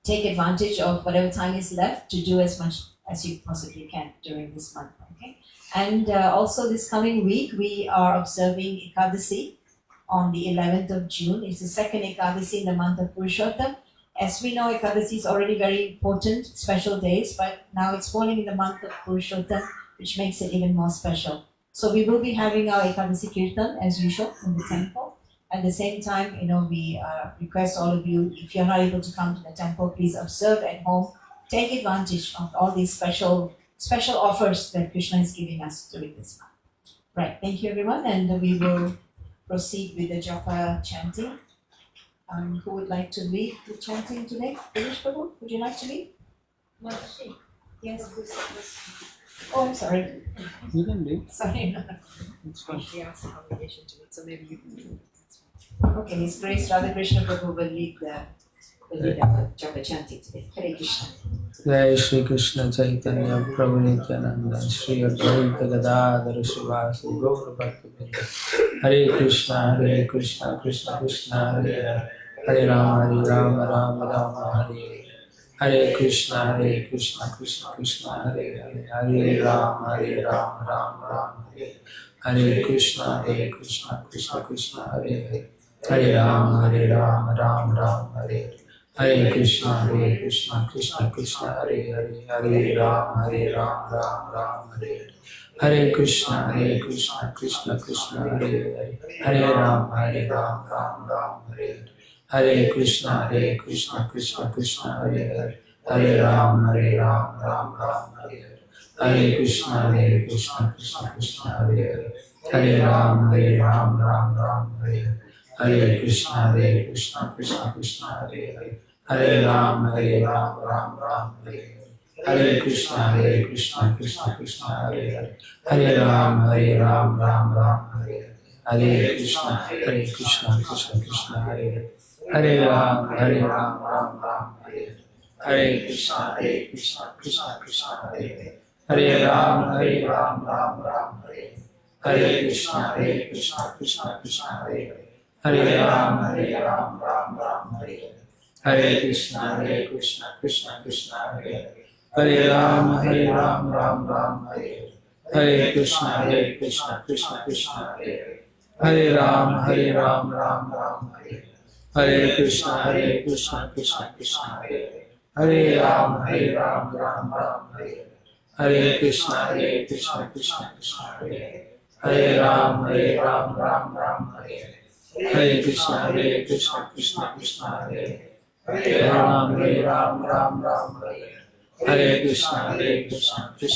take advantage of whatever time is left to do as much as you possibly can during this month. Okay, and also this coming week we are observing Ekadasi on the 11th of June. It's the second Ekadasi in the month of Purushottam. As we know, Ekadasi is already very important, special days, but now it's falling in the month of Purushottam, which makes it even more special. So we will be having our Ekadasi Kirtan as usual in the temple. At the same time, we request all of you, if you're not able to come to the temple, please observe at home. Take advantage of all these special offers that Krishna is giving us during this month. Right, thank you everyone, and we will proceed with the japa chanting. Who would like to lead the chanting today? Prabhu, would you like to lead? Yes. Oh, I'm sorry. You can do. Sorry. It's fine. She asked the congregation to lead, so maybe you can lead. Okay, His Grace Radha Krishna Prabhu will lead our japa chanting today. Hare Krishna. Jai Shri Krishna Chaitanya Prabhu Nityananda Shri Advaita Gadadhar Srivasi Gaur Bhaktivinoda Hare Krishna Krishna Krishna Hare Hare Hare Rama Rama Rama Hare Hare Krishna Krishna Krishna Hare Hare Hare Rama Rama Hare Hare Krishna Krishna Hare Hare Hare Rama Rama Hare Hare Krishna Krishna Hare Hare Hare Rama Rama Hare Hare Krishna Krishna Hare Hare Hare Rama Hare Hare Krishna Krishna Hare Hare Hare Rama Hare Hare Krishna Krishna Hare Hare Hare Rama Hare Hare Krishna Krishna Hare Hare Hare Rama Hare Hare Krishna Krishna Hare Hare Hare Rama Hare Hare Krishna Krishna Hare Hare Hare Rama Hare Hare Krishna Krishna Hare Hare Hare Rama Hare Hare Krishna Krishna Hare Hare Hare Rama Hare Hare Krishna Krishna Hare Hare Hare Rama Hare Hare Krishna Krishna Hare Hare Hare Rama Hare Hare Krishna Krishna Hare Hare Hare Rama Hare Hare Krishna Krishna Hare Hare Hare Rama Hare Hare Krishna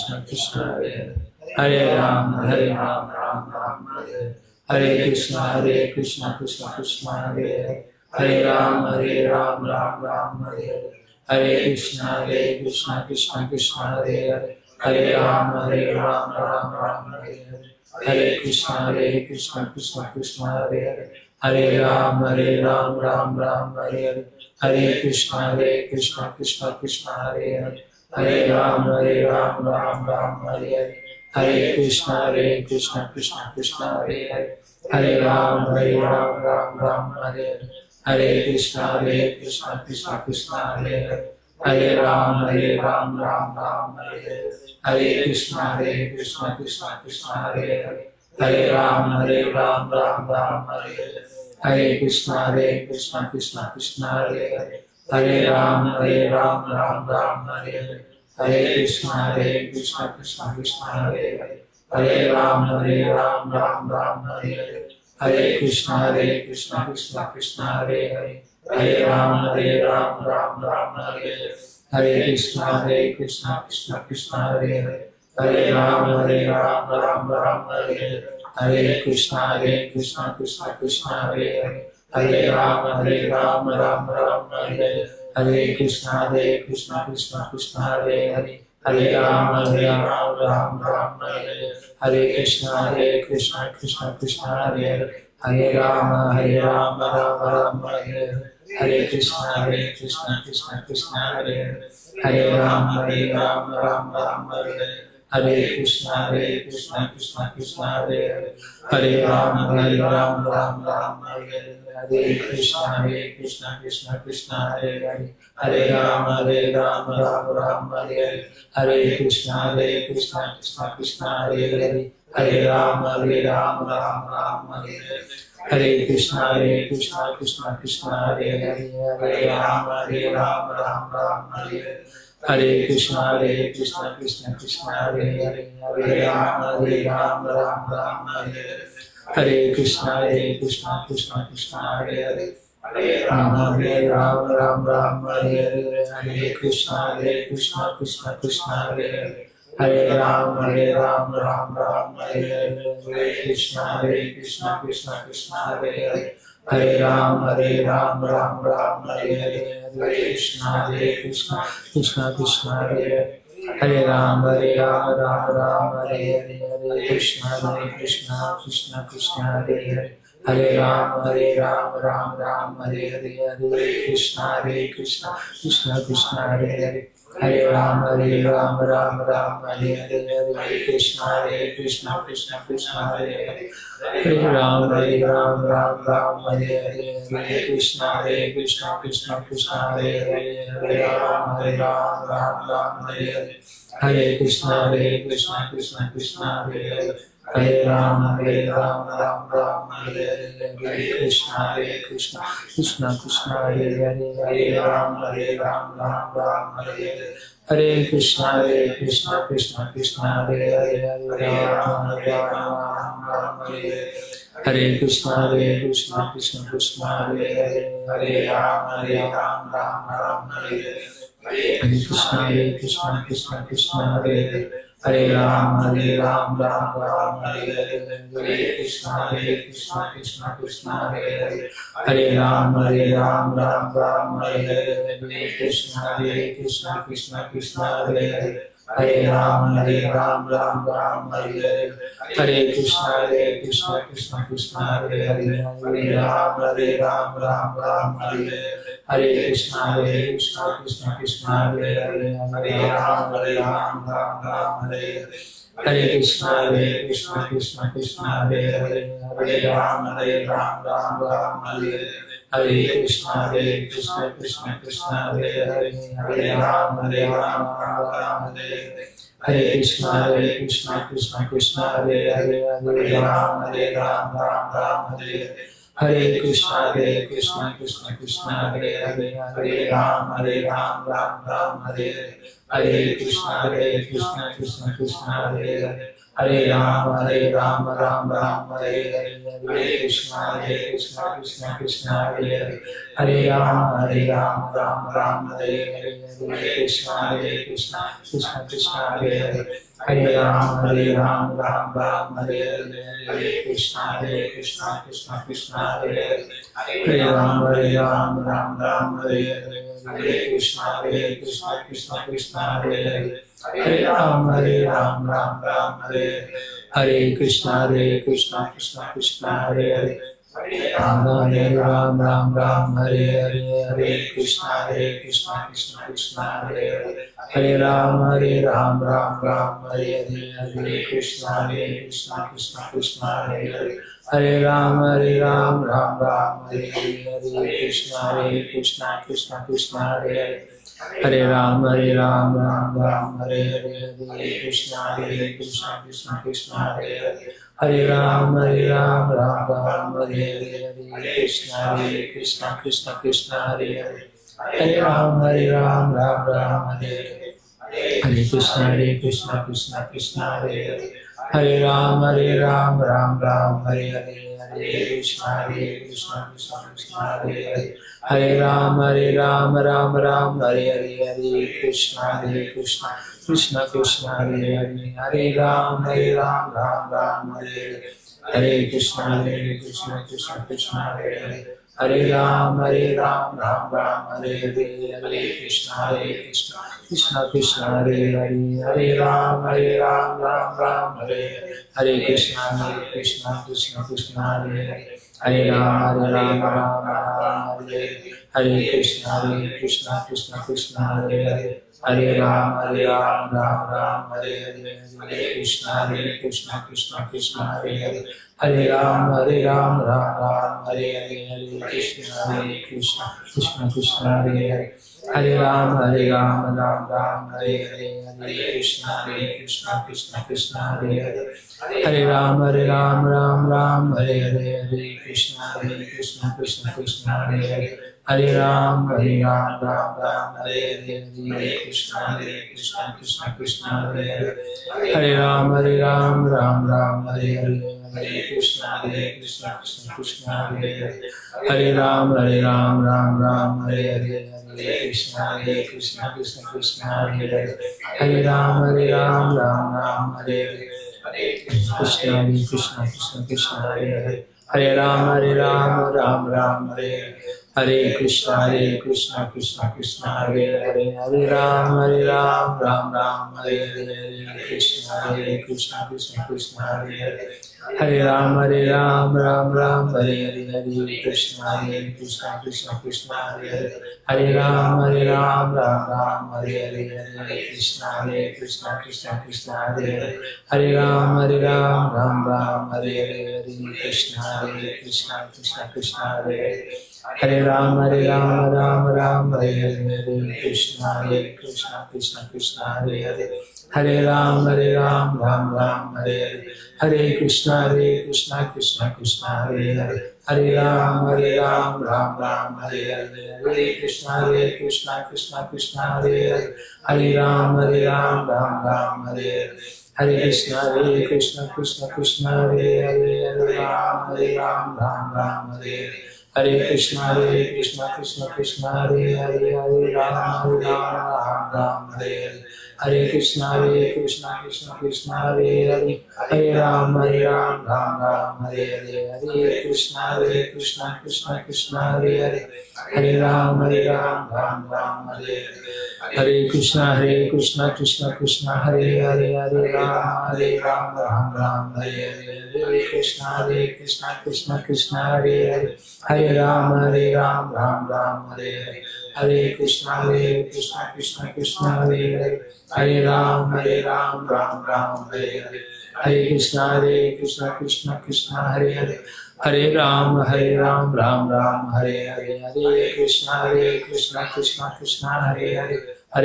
Krishna Hare Hare Hare Rama Hare Hare Krishna Krishna Hare Hare Hare Rama Hare Hare Krishna Krishna Hare Hare Hare Rama Hare Hare Krishna Krishna Hare Hare Hare Rama Hare Hare Krishna Krishna Hare Hare Hare Rama Hare Hare Krishna Krishna Hare Hare Hare Rama Hare Hare Krishna Krishna Hare Hare Hare Rama Hare Hare Krishna Krishna Hare Hare Hare Rama Hare Hare Krishna Krishna Hare Hare Hare Rama Hare Hare Krishna Krishna Hare Hare Hare Rama Hare Hare Krishna Krishna Hare Hare Hare Rama Hare Hare Krishna Krishna Hare Hare Hare Rama Hare Hare Krishna Krishna Hare Hare Hare Rama Hare Hare Krishna Krishna Hare Hare Hare Rama Hare Hare Krishna Krishna Hare Hare Hare Rama Hare Hare Krishna Krishna Hare Hare Hare Rama Hare Hare Krishna Krishna Hare Hare Hare Rama Hare Hare Krishna Krishna Krishna Hare Hare, Hare Ram Ram Ram Hare Hare, Hare Krishna Krishna Krishna Hare Hare, Hare Ram Ram Hare Hare, Hare Krishna Krishna Krishna Hare Hare, Hare Ram Ram Hare Hare, Hare Krishna Krishna Krishna Hare Hare, Hare Ram Ram Hare Hare, Hare Krishna Krishna Krishna Hare Hare, Hare Ram Ram Hare Hare, Hare Krishna Krishna Krishna Hare Hare, Hare Ram Ram Hare Hare, Hare Krishna Krishna Krishna Hare Hare, Hare Ram Ram Hare Hare, Hare Krishna Krishna Krishna Hare Hare, Hare Ram Ram Hare Hare, Hare Krishna Krishna Krishna Hare Hare, Hare Ram Ram Hare Hare, Hare Krishna Krishna Krishna Hare Hare, Hare Ram Ram Hare Hare, Hare Krishna Krishna Krishna Hare Hare, Hare Ram Ram Hare Hare, Hare Krishna Krishna Krishna Hare Hare, Hare Ram Ram Hare Hare, Hare Krishna Krishna Krishna Hare Hare, Hare Ram Ram Hare Hare, Hare Krishna Krishna Krishna Hare Hare, Hare Ram Ram Hare Hare, Hare Krishna Krishna Krishna Hare Hare, Hare Ram Ram Hare Hare, Hare Krishna Krishna Krishna Hare Hare, Hare Ram Hare Hare, Hare Krishna Krishna Krishna Hare Hare, Hare Ram Hare Hare, Hare Krishna Krishna Krishna Hare Hare, Hare Ram Ram Hare Hare, Hare Krishna Krishna Krishna Hare Hare, Hare Ram Ram Hare Hare, Hare Krishna Krishna Krishna Hare Hare, Hare Ram Ram Hare Hare, Hare Krishna Krishna Krishna Hare Hare, Hare Ram Ram Hare Hare, Hare Krishna Krishna Krishna Hare Hare, Hare Ram Hare Hare, Hare Krishna Krishna Krishna Hare Hare, Hare Ram Hare Hare, Hare Krishna Krishna Krishna Hare Hare, Hare Ram Hare Hare, Hare Krishna Krishna Krishna Hare Hare, Hare Ram Hare Hare, Hare Krishna Krishna Krishna Hare Hare, Hare Ram Hare Hare, Hare Krishna Krishna Krishna Hare Hare, Hare Ram Hare Hare, Hare Krishna Krishna Krishna Hare Hare, Hare Ram Hare Hare Hare, Krishna Krishna Krishna Hare Hare, Hare Ram Hare Hare Krishna Krishna Krishna Hare Hare, Hare Ram Hare Hare Krishna Krishna Krishna Hare Hare, Hare Ram Hare Hare, Hare Krishna Krishna Krishna Hare Hare, Hare Ram Hare Hare, Hare Krishna Krishna Krishna Hare Hare, Hare Ram Hare Hare Hare, Hare Krishna Krishna Krishna Hare Hare, Hare Ram Hare Hare Hare, Krishna Krishna Krishna Hare Hare, Hare Ram Hare Hare Hare, Krishna Krishna Krishna Hare Hare, Hare Ram Hare Hare Hare, Krishna Krishna Krishna Hare Hare, Hare Ram Hare Hare Hare, Hare Krishna Krishna Krishna Hare Hare, Hare Ram Hare Hare, Hare Krishna Krishna Krishna Hare Hare, Hare Ram Ram Hare Hare, Hare Krishna Krishna Krishna Hare Hare, Hare Ram Ram Hare Hare, Hare Krishna Krishna Krishna Hare Hare, Hare Ram Ram Hare Hare, Hare Krishna Krishna Krishna Hare Hare, Hare Ram Ram Hare Hare, Hare Krishna Krishna Krishna Hare Hare, Hare Ram Ram Hare Hare, Hare Krishna Krishna Krishna Hare Hare, Hare Ram, Ram Ram, Hare Hare, Hare Krishna, Krishna Krishna, Hare Hare, Hare Ram, Ram Ram, Hare Hare, Hare Krishna, Krishna Krishna, Hare Hare, Hare Ram, Ram Ram, Hare Hare, Hare Krishna, Krishna Krishna, Hare Hare, Hare Ram, Ram Ram, Hare Hare, Hare Krishna, Krishna Krishna, Hare Hare, Hare Ram, Ram Ram, Hare Hare, Hare Krishna, Krishna Krishna, Hare Hare, Hare Ram, Ram Ram, Hare Hare, Hare Krishna, Krishna Krishna, Hare Hare, Hare Ram, Ram Ram, Hare Hare, Hare Krishna, Krishna Krishna, Hare Hare, Hare Ram, Ram Ram, Hare Hare, Krishna Krishna, Hare Hare, Hare Ram, Ram Ram, Hare Hare, Hare Krishna Krishna, Hare Hare, Hare Ram, Ram Ram, Hare Hare, Hare Krishna Krishna Hare Hare, Hare Ram, Ram Ram, Hare Hare, Hare Krishna Krishna, Hare Hare, Hare Ram, Ram Ram, Hare Hare, Hare Krishna Krishna, Hare Hare, Hare Ram, Ram Ram, Hare Hare, Hare Krishna Krishna, Hare Hare, Hare Ram, Ram Hare Hare, Hare Krishna Krishna, Hare Hare, Hare Ram, Ram Ram, Hare Hare, Hare Krishna Krishna, Hare Hare, Hare Ram, Ram Ram, Hare Hare, Hare Krishna Krishna, Hare Hare, Hare Ram, Ram Ram, Hare Hare, Hare Krishna Krishna, Hare Hare, Hare Ram, Ram Ram, Hare Hare, Hare Krishna Krishna, Hare Hare, Hare Ram, Ram Hare Hare, Hare Krishna Krishna, Hare Hare, Hare Ram, Ram Hare Hare, Hare Krishna Krishna, Hare Hare, Hare Ram, Ram Hare Hare, Hare Krishna Krishna, Hare Hare, Hare Ram, Ram Hare Hare, Hare Krishna Krishna, Hare Hare, Hare Ram, Ram Hare Hare, Hare Krishna Krishna, Hare Hare, Hare Ram, Ram Hare Hare, Hare Krishna Krishna, Hare Hare, Hare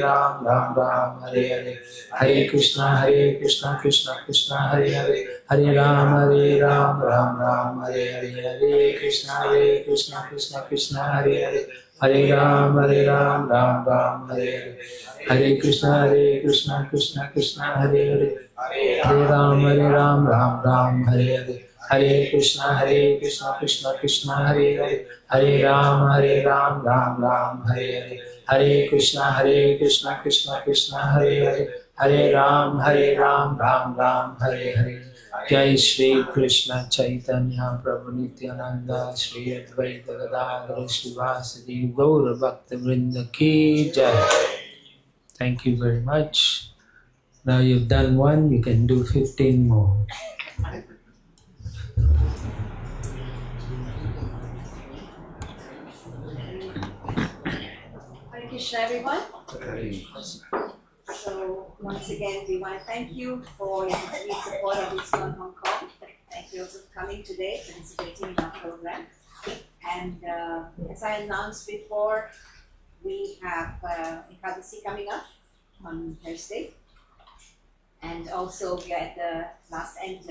Ram, Ram Hare Hare, Hare Krishna Krishna, Hare Hare, Hare Ram, Ram Hare Hare, Hare Krishna Krishna, Hare Hare, Hare Ram, Ram Hare Hare, Hare Krishna Krishna, Hare Hare, Hare Ram, Ram Hare Hare, Hare Krishna Krishna, Hare Hare, Hare Ram, Ram Hare Hare, Hare Krishna Krishna, Hare Hare, Hare Ram, Ram Hare Hare, Hare Krishna Krishna, Hare Hare, Hare Ram, Ram Hare Hare. Jai Shri Krishna Chaitanya Prabhu Nityananda Shri Advaita Gadadhara Srivasadi Gaura Bhakta Vrinda Ki Jai. Thank you very much. Now you've done one, you can do 15 more. Hare Krishna, everyone. So once again, we want to thank you for your continued support of Iskcon Hong Kong. Thank you also for coming today, participating in our program. And as I announced before, we have Ekadasi coming up on Thursday. And also we are at the last end.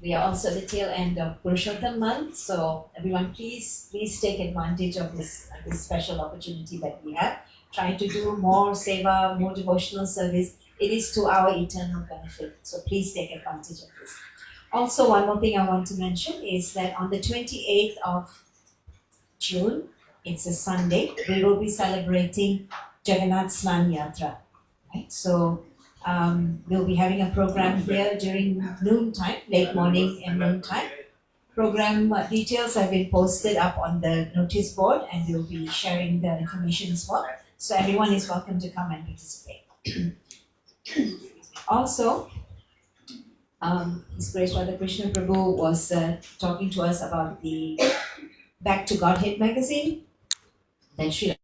We are also at the tail end of Purushottam month, so everyone please take advantage of this special opportunity that we have. Try to do more seva, more devotional service. It is to our eternal benefit, so please take advantage of this. Also, one more thing I want to mention is that on the 28th of June, it's a Sunday, we will be celebrating Jagannath Snan Yatra. Right? So we'll be having a program here during noontime, late morning and noontime. Program details have been posted up on the notice board and we'll be sharing the information as well. So everyone is welcome to come and participate. Also, His Grace Radha Krishna Prabhu was talking to us about the back to Godhead magazine. Then Sri